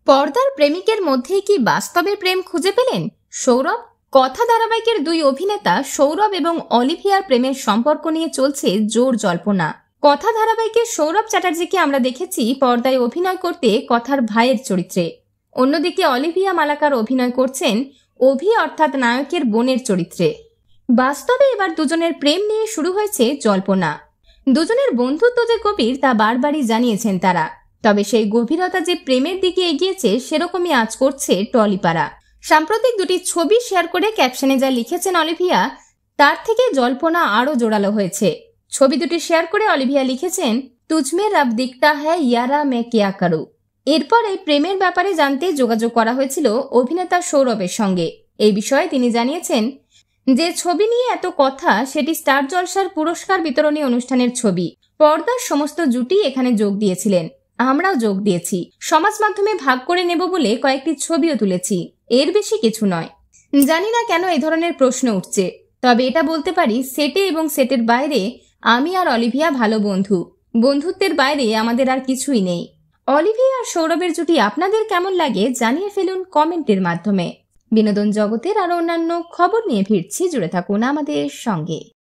পর্দার প্রেমিকের মধ্যেই কি বাস্তবে প্রেম খুঁজে পেলেন সৌরভ? কথা ধারাবাহিকের দুই অভিনেতা সৌরভ এবং অলিভিয়ার প্রেমের সম্পর্ক নিয়ে চলছে জোর জল্পনা। কথা ধারাবাহিকের সৌরভ চ্যাটার্জিকে আমরা দেখেছি পর্দায় অভিনয় করতে কথার ভাইয়ের চরিত্রে। অন্যদিকে অলিভিয়া মালাকার অভিনয় করছেন অভি অর্থাৎ নায়কের বোনের চরিত্রে। বাস্তবে এবার দুজনের প্রেম নিয়ে শুরু হয়েছে জল্পনা। দুজনের বন্ধুত্ব যে গভীর তা বারবারই জানিয়েছেন তারা। তবে সেই গভীরতা যে প্রেমের দিকে এগিয়েছে সেরকমই আঁচ করছে টলিপাড়া। সাম্প্রতিক দুটি ছবি শেয়ার করে ক্যাপশনে যা লিখেছেন অলিভিয়া, তার থেকে জল্পনা আরও জোরালো হয়েছে। ছবি দুটি শেয়ার করে অলিভিয়া লিখেছেন, তুজমে রব দিখতা হ্যায় ইয়ারা মে কিয়া করু। এরপর এই প্রেমের ব্যাপারে জানতে যোগাযোগ করা হয়েছিল অভিনেতা সৌরভের সঙ্গে। এই বিষয়ে তিনি জানিয়েছেন, যে ছবি নিয়ে এত কথা সেটি স্টার জলসার পুরস্কার বিতরণী অনুষ্ঠানের ছবি। পর্দার সমস্ত জুটি এখানে যোগ দিয়েছিলেন, আমরাও যোগ দিয়েছি। সমাজ মাধ্যমে ভাগ করে নেব বলে কয়েকটি ছবিও তুলেছি, এর বেশি কিছু নয়। জানি না কেন এই ধরনের প্রশ্ন উঠছে, তবে এটা বলতে পারি সেটে এবং সেটের বাইরে আমি আর অলিভিয়া ভালো বন্ধু। বন্ধুত্বের বাইরে আমাদের আর কিছুই নেই। অলিভিয়া আর সৌরভের জুটি আপনাদের কেমন লাগে জানিয়ে ফেলুন কমেন্টের মাধ্যমে। বিনোদন জগতের আরো অন্যান্য খবর নিয়ে ফিরছি, জুড়ে থাকুন আমাদের সঙ্গে।